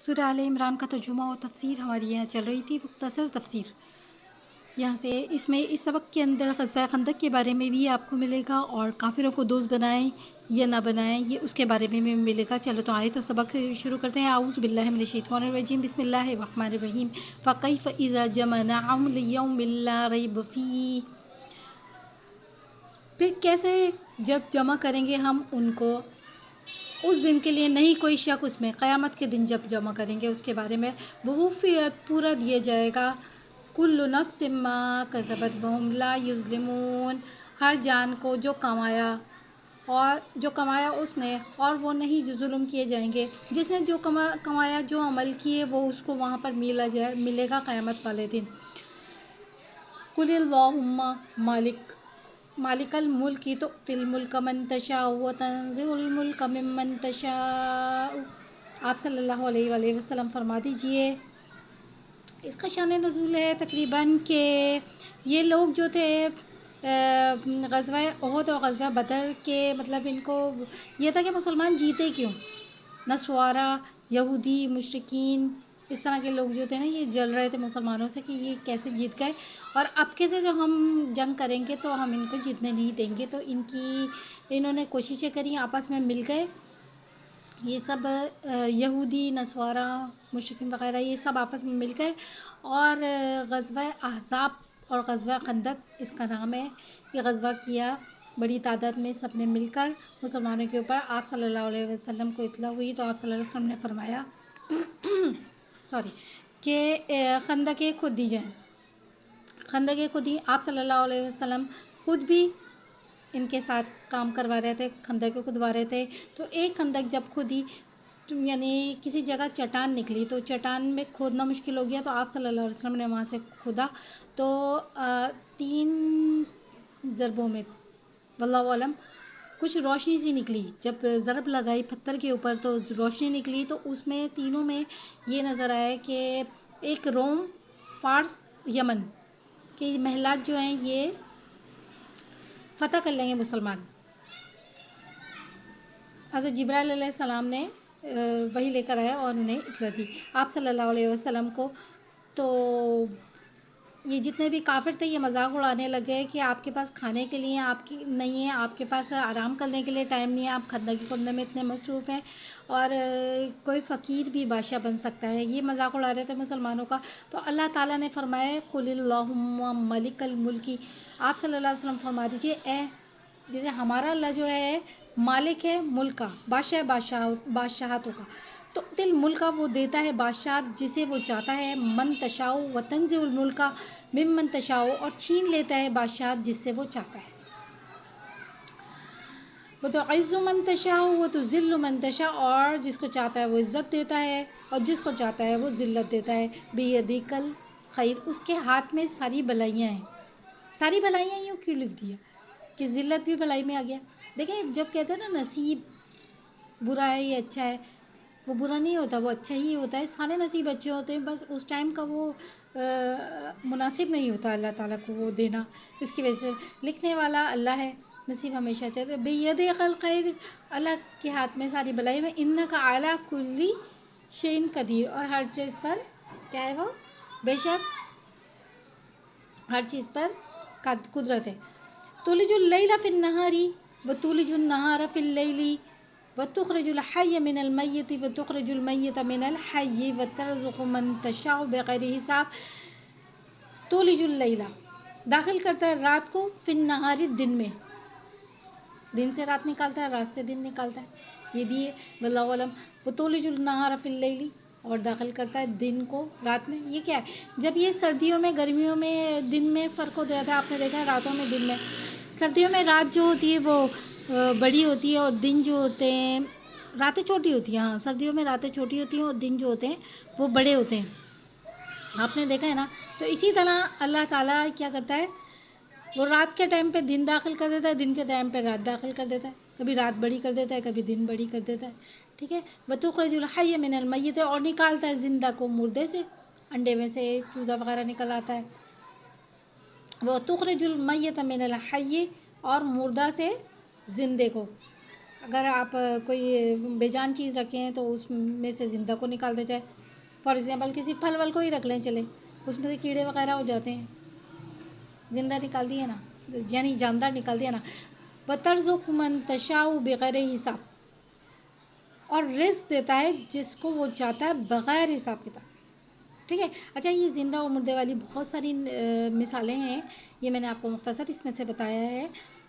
سورہ آل عمران کا ترجمہ و تفسیر ہماری یہاں چل رہی تھی، مختصر تفسیر یہاں سے اس سبق کے اندر غزوہ خندق کے بارے میں بھی آپ کو ملے گا، اور کافروں کو دوست بنائیں یا نہ بنائیں یہ اس کے بارے میں بھی ملے گا۔ چلو تو آئے تو سبق شروع کرتے ہیں۔ اعوذ باللہ من الشیطان الرجیم، بسم اللہ الرحمن الرحیم۔ فکیف اذا جمعناہم لیوم لا ریب فیہ، پھر کیسے جب جمع کریں گے ہم ان کو اس دن کے لیے نہیں کوئی شک اس میں، قیامت کے دن جب جمع کریں گے اس کے بارے میں۔ ووفیت، پورا دیا جائے گا، کل نفس ما کسبت وہم لا یظلمون، ہر جان کو جو کمایا اس نے، اور وہ نہیں جو ظلم کیے جائیں گے۔ جس نے جو کمایا، جو عمل کیے، وہ اس کو وہاں پر ملے گا قیامت والے دن۔ قل اللہم مالک الملک تؤتی الملک من تشاء وتنزع الملک ممن تشاء۔ آپ صلی اللہ علیہ وآلہ وسلم فرما دیجئے، اس کا شان نزول ہے تقریباً کہ یہ لوگ جو تھے غزوہ احد اور غزوہ بدر کے، مطلب ان کو یہ تھا کہ مسلمان جیتے کیوں، نصارا، یہودی، مشرکین، اس طرح کے لوگ جو تھے نا، یہ جل رہے تھے مسلمانوں سے کہ یہ کیسے جیت گئے، اور اب کیسے جو ہم جنگ کریں گے تو ہم ان کو جیتنے نہیں دیں گے۔ تو انہوں نے کوششیں کری، آپس میں مل گئے، یہ سب یہودی، نصارا، مشرکین وغیرہ، یہ سب آپس میں مل گئے، اور غزوہ احزاب اور غزوہ خندق اس کا نام ہے، یہ غزوہ کیا بڑی تعداد میں سب نے مل کر مسلمانوں کے اوپر۔ آپ صلی اللہ علیہ وسلم کو اطلاع ہوئی تو آپ صلی اللہ علیہ وسلم نے فرمایا کہ خندقیں کھود دی جائیں، خندقیں کھودی۔ آپ صلی اللہ علیہ وسلم خود بھی ان کے ساتھ کام کروا رہے تھے، خندقیں کھدوا رہے تھے۔ تو ایک خندق جب کھودی، یعنی کسی جگہ چٹان نکلی تو چٹان میں کھودنا مشکل ہو گیا، تو آپ صلی اللہ علیہ وسلم نے وہاں سے کھودا تو 3 ضربوں میں، واللہ اعلم، کچھ روشنی سی نکلی۔ جب ضرب لگائی پتھر کے اوپر تو روشنی نکلی، تو اس میں تینوں میں یہ نظر آیا کہ ایک روم، فارس، یمن کے محلات جو ہیں یہ فتح کر لیں گے مسلمان۔ حضرت جبرائیل علیہ السلام نے وحی لے کر آیا اور انہیں اطلاع دی آپ صلی اللہ علیہ وسلم کو۔ تو یہ جتنے بھی کافر تھے یہ مذاق اڑانے لگے کہ آپ کے پاس کھانے کے لیے نہیں ہے، آپ کے پاس آرام کرنے کے لیے ٹائم نہیں ہے، آپ خندقیں کھودنے میں اتنے مصروف ہیں، اور کوئی فقیر بھی بادشاہ بن سکتا ہے، یہ مذاق اڑا رہے تھے مسلمانوں کا۔ تو اللہ تعالیٰ نے فرمایا قل اللہم مالک الملک، آپ صلی اللہ علیہ وسلم فرما دیجئے، جیسے ہمارا اللہ جو ہے مالک ہے ملک کا، بادشاہتوں کا، تو دل ملک کا، وہ دیتا ہے بادشاہت جسے وہ چاہتا ہے، من تشاء وتنزع الملک ممن تشاء، اور چھین لیتا ہے بادشاہت جس سے وہ چاہتا ہے، وتعز من تشاء وتذل من تشاء، اور جس کو چاہتا ہے وہ عزت دیتا ہے اور جس کو چاہتا ہے وہ ذلت دیتا ہے، بیدک الخیر، اس کے ہاتھ میں ساری بلائیاں ہیں۔ ساری بلائیاں یوں کیوں لکھ دیا کہ ذلت بھی بلائی میں آ گیا؟ دیکھیں جب کہتے ہیں نا نصیب برا ہے یہ اچھا ہے، وہ برا نہیں ہوتا، وہ اچھا ہی ہوتا ہے، سارے نصیب اچھے ہوتے ہیں، بس اس ٹائم کا وہ مناسب نہیں ہوتا اللہ تعالیٰ کو وہ دینا، اس کی وجہ سے لکھنے والا اللہ ہے، نصیب ہمیشہ چاہتے ہیں۔ بیدک الخیر، اللہ کے ہاتھ میں ساری بلائی میں، انک علی کل شیء قدیر، اور ہر چیز پر کیا ہے وہ، بے شک ہر چیز پر قدرت ہے۔ تولج اللیل فی النہار وتولج النہار فی اللیل وتخرج الحی من المیت وتخرج المیت من الحی وترزق من تشاء بغیر حساب۔ تولج اللیل، داخل کرتا ہے رات کو، فی النہار، دن میں، دن سے رات نکالتا ہے، رات سے دن نکالتا ہے، یہ بھی ہے، واللہ اعلم۔ وتولج النہار فی اللیل، اور داخل کرتا ہے دن کو رات میں، یہ کیا ہے؟ جب یہ سردیوں میں، گرمیوں میں دن میں فرق ہو جاتا ہے، آپ نے دیکھا ہے راتوں میں دن میں، سردیوں میں رات جو ہوتی ہے وہ بڑی ہوتی ہے، اور دن جو ہوتے ہیں راتیں چھوٹی ہوتی ہیں، ہاں سردیوں میں راتیں چھوٹی ہوتی ہیں اور دن جو ہوتے ہیں وہ بڑے ہوتے ہیں، آپ نے دیکھا ہے نا۔ تو اسی طرح اللہ تعالیٰ کیا کرتا ہے، وہ رات کے ٹائم پہ دن داخل کر دیتا ہے، دن کے ٹائم پہ رات داخل کر دیتا ہے، کبھی رات بڑی کر دیتا ہے، کبھی دن بڑی کر دیتا ہے، ٹھیک ہے۔ وتخرج الحی من المیت، اور نکالتا ہے زندہ کو مردے سے، انڈے میں سے چوزا وغیرہ نکل آتا ہے۔ وتخرج المیت من الحی، اور مردہ سے زندے کو، اگر آپ کوئی بے جان چیز رکھے ہیں تو اس میں سے زندہ کو نکال دیا جائے. فار ایگزامپل کسی پھل ول کو ہی رکھ لیں چلے, اس میں سے کیڑے وغیرہ ہو جاتے ہیں, زندہ نکال دیے نا, یعنی جاندار نکال دیا نا. وَتَرْزُقُ مَن تَشَاءُ بِغَيْرِ حساب, اور رزق دیتا ہے جس کو وہ چاہتا ہے بغیر حساب کتاب. ٹھیک ہے. اچھا, یہ زندہ اور مردے والی بہت ساری مثالیں ہیں, یہ میں نے آپ کو مختصر اس میں سے بتایا ہے.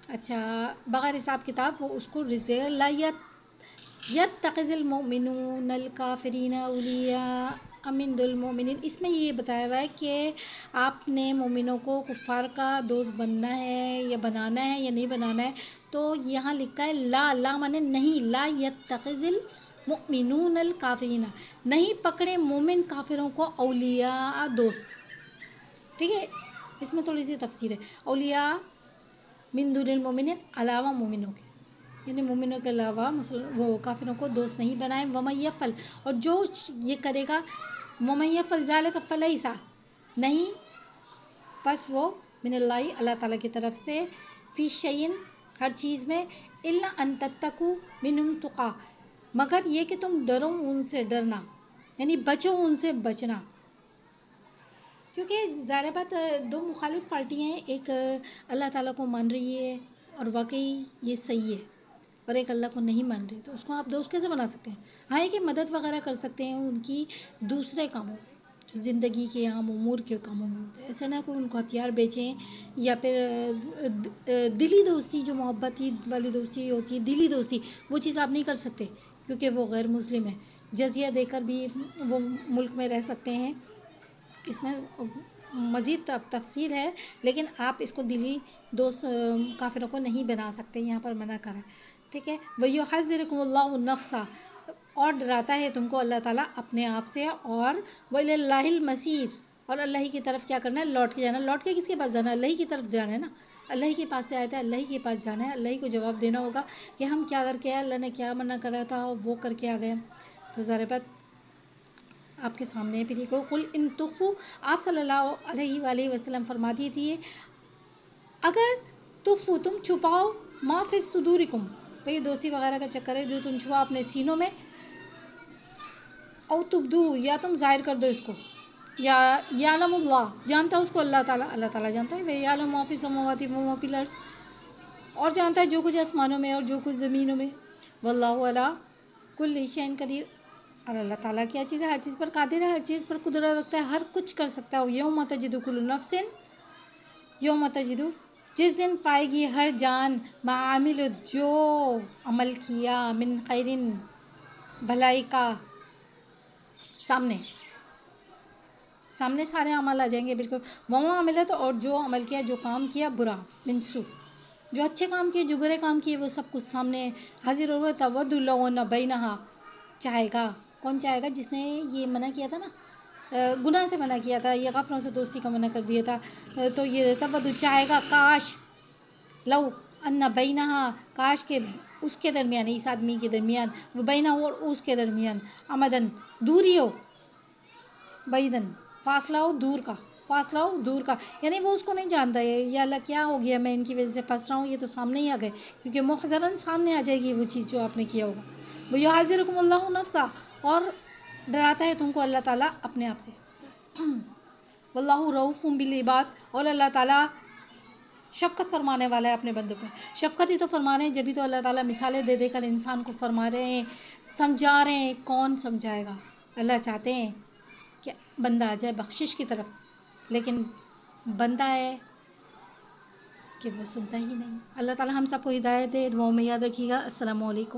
اچھا, بغیر حساب کتاب وہ اس کو رزق دے گا. لا يَتَّخِذِ الْمُؤْمِنُونَ الْكَافِرِينَ أَوْلِيَاءَ مِن دُونِ الْمُؤْمِنِينَ. اس میں یہ بتایا ہوا ہے کہ آپ نے مومنوں کو کفار کا دوست بننا ہے یا بنانا ہے یا نہیں بنانا ہے. تو یہاں لکھا ہے لا مانے نہیں, لا يَتَّخِذِ الْمُؤْمِنُونَ الْكَافِرِينَ, نہیں پکڑے مومن کافروں کو اولیاء دوست. ٹھیک ہے, اس میں تھوڑی سی تفسیر ہے. اولیاء من دون المؤمنین, علاوہ مومنوں کے, یعنی مومنوں کے علاوہ وہ کافروں کو دوست نہیں بنائے. وَمَن يَفْعَلْ, اور جو یہ کرے گا, وَمَن يَفْعَلْ ذَلِكَ فَلَيْسَ, نہیں پس وہ من اللہ, اللہ تعالیٰ کی طرف سے, فی شیئن, ہر چیز میں, الا ان تتقوا منہم تقا, مگر یہ کہ تم ڈرو ان سے ڈرنا, یعنی بچو ان سے بچنا. کیونکہ ظاہر بات دو مخالف پارٹیاں ہیں, ایک اللہ تعالیٰ کو مان رہی ہے اور واقعی یہ صحیح ہے, اور ایک اللہ کو نہیں مان رہی, تو اس کو آپ دوست کیسے بنا سکتے ہیں؟ ہاں, یہ کہ مدد وغیرہ کر سکتے ہیں ان کی دوسرے کاموں میں, جو زندگی کے عام امور کے کاموں میں ہوتے ہیں. ایسے نہ کہ ان کو ہتھیار بیچیں, یا پھر دلی دوستی, جو محبت والی دوستی ہوتی ہے, دلی دوستی, وہ چیز آپ نہیں کر سکتے کیونکہ وہ غیر مسلم ہے. جزیہ دے کر بھی وہ ملک میں رہ سکتے ہیں, اس میں مزید تفصیل ہے, لیکن آپ اس کو دلی دوست کافروں کو نہیں بنا سکتے, یہاں پر منع کریں. ٹھیک ہے. وَيُحَذِّرُكُمُ اللَّهُ نَفْسَهُ, اور ڈراتا ہے تم کو اللہ تعالیٰ اپنے آپ سے. اور وَإِلَى اللَّهِ الْمَصِيرُ, اور اللہ ہی کی طرف کیا کرنا ہے, لوٹ کے جانا. لوٹ کے کس کے پاس جانا ہے؟ اللہ ہی کی طرف جانا ہے نا, اللہ ہی کے پاس سے آیا تھا, اللہ ہی کے پاس جانا ہے, اللہ ہی کو جواب دینا ہوگا کہ ہم کیا کر کے آئے, اللہ نے کیا منع کرا تھا وہ کر کے آ گئے. تو ظاہر بات آپ کے سامنے پھر کو قل ان تخفوا, آپ صلی اللہ علیہ وآلہ وسلم فرما دیجیے, اگر تخفوا, تم چھپاؤ, ما فی صدورکم, بھئی دوستی وغیرہ کا چکر ہے, جو تم چھپاؤ اپنے سینوں میں, او تبدو, یا تم ظاہر کر دو اس کو, یا یعلم اللہ, جانتا ہے اس کو اللہ تعالیٰ, اللہ تعالیٰ جانتا ہے. یعلم ما فی السماوات و ما فی الارض, اور جانتا ہے جو کچھ آسمانوں میں اور جو کچھ زمینوں میں. واللہ علی کل شیء قدیر, اور اللہ تعالیٰ کیا چیز ہے, ہر چیز پر قادر ہے, ہر چیز پر قدرت رکھتا ہے, ہر کچھ کر سکتا ہے. یوم تجد کل نفس, یوم تجد, جس دن پائے گی ہر جان, ما عملت, جو عمل کیا, من خیرن, بھلائی کا, سامنے سارے عمل آ جائیں گے بالکل. وما عملت, اور جو عمل کیا, جو کام کیا, برا, من سوء, جو اچھے کام کیے, جو برے کام کیے, وہ سب کچھ سامنے حاضر ہوا. تود لو ان بینہا, چاہے گا, کون چاہے گا, جس نے یہ منع کیا تھا نا, گناہ سے منع کیا تھا, یہ غفلوں سے دوستی کا منع کر دیا تھا, تو یہ تود چاہے گا, کاش, لو ان بینہا, کاش کے اس کے درمیان, اس آدمی کے درمیان, وہ بینہ اور اس کے درمیان, امدن, دوری ہو, بعیدن, فاصلہ ہو, دور کا, فاصلہ ہو دور کا, یعنی وہ اس کو نہیں جانتا ہے, یا اللہ کیا ہو گیا, میں ان کی وجہ سے پھنس رہا ہوں, یہ تو سامنے ہی آ گئے, کیونکہ محضراً سامنے آ جائے گی وہ چیز جو آپ نے کیا ہوگا. وَيُحَذِّرُكُمُ اللَّهُ نَفْسَهُ, اور ڈراتا ہے تم کو اللہ تعالیٰ اپنے آپ سے. واللہ رؤوف بالعباد, اور اللہ تعالیٰ شفقت فرمانے والا ہے اپنے بندوں پہ. شفقت ہی تو فرما رہے ہیں, جبھی تو اللہ تعالیٰ مثالیں دے دے کر انسان کو فرما رہے ہیں, سمجھا رہے ہیں. کون سمجھائے گا؟ اللہ چاہتے ہیں کہ بندہ آ جائے بخشش کی طرف, لیکن بندہ ہے کہ وہ سنتا ہی نہیں. اللہ تعالیٰ ہم سب کو ہدایت دے. دعاؤں میں یاد رکھیے گا. السلام علیکم.